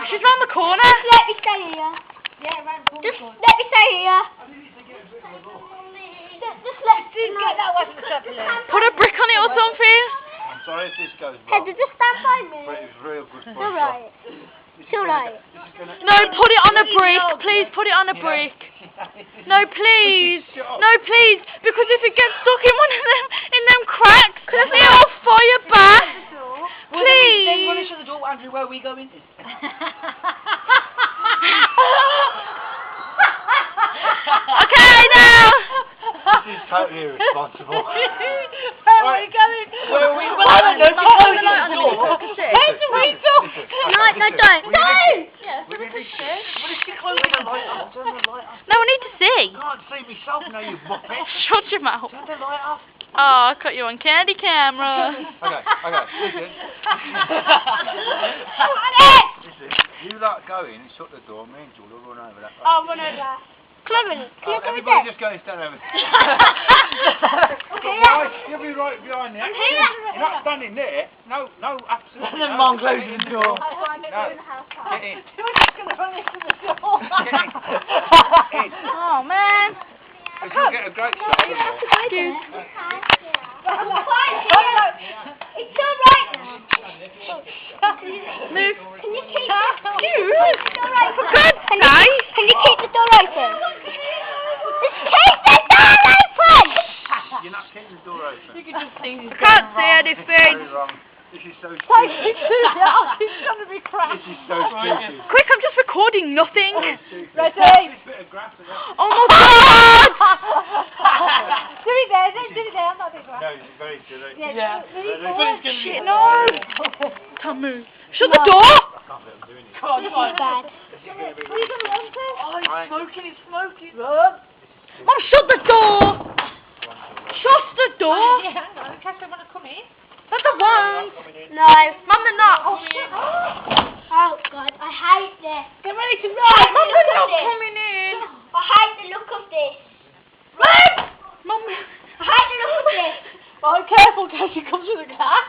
She's round the corner. Just let me stay here. Yeah, round the corner. Just let me stay here. Just let me Get that one for something. Put a brick on it or something. I'm sorry if this goes Hey, wrong. just stand by me. But it was real good It's fun. alright. It's alright. No, put it on a brick. Please put it on a brick. No, please. No, please. Because if it gets stuck in one of them cracks, it'll fire back. Then Please. run into the door, Andrew. Where are we going? Okay, now. This is totally irresponsible. Where are we going? Where are we Well, I don't know. Put Close the light on the the door. window. Close the window. No, don't. Will you Don't! What is she closing the light off? Turn the light off. No, I need to see. I can't see myself now, you muppet. Shut your mouth. Turn the light off. Oh, I caught you on candy camera. Okay, listen. Listen, you lot go in, shut the door, me and Jules will run over that way. I'll run over. Clement, can you come with Everybody this? just go and stand over there. Okay, yeah. Right, you'll be right behind there. I'm here. You're not standing there. No, absolutely And then no. Mum closes the door. No. Get in. You're just going to run into the door. Get in. In. Oh, man. Because you'll get a great shot. It's alright now. Move. Can you keep the door For open? God's sake. Can you keep the door open? Just keep the door open! You're not keeping the door open. You can just see I can't see anything. Very wrong. This is so It's stupid. going to be crap. This is so stupid. Quick, I'm just recording nothing. Ready? This bit of grass is that? Oh, my God. Do it there. Don't do it there. I'm not doing No, it's very silly. Yeah. Shit, no. Tom, move. Shut the door. I can't believe I'm doing it. Come on, come on. Bad. This is going to be What are you going to run to? Oh, Right. it's smoking. Run. Mum, shut the door. Shut the door. Yeah, hang on. In case they want to come in. That's the one. No. Mum, they're not. Oh, shit. Oh God, I hate this. Get ready to Mum, run. they're not coming in. I hate the look of this. Run. Mum. I hate the look of this. Oh, careful, in case she comes with a cat.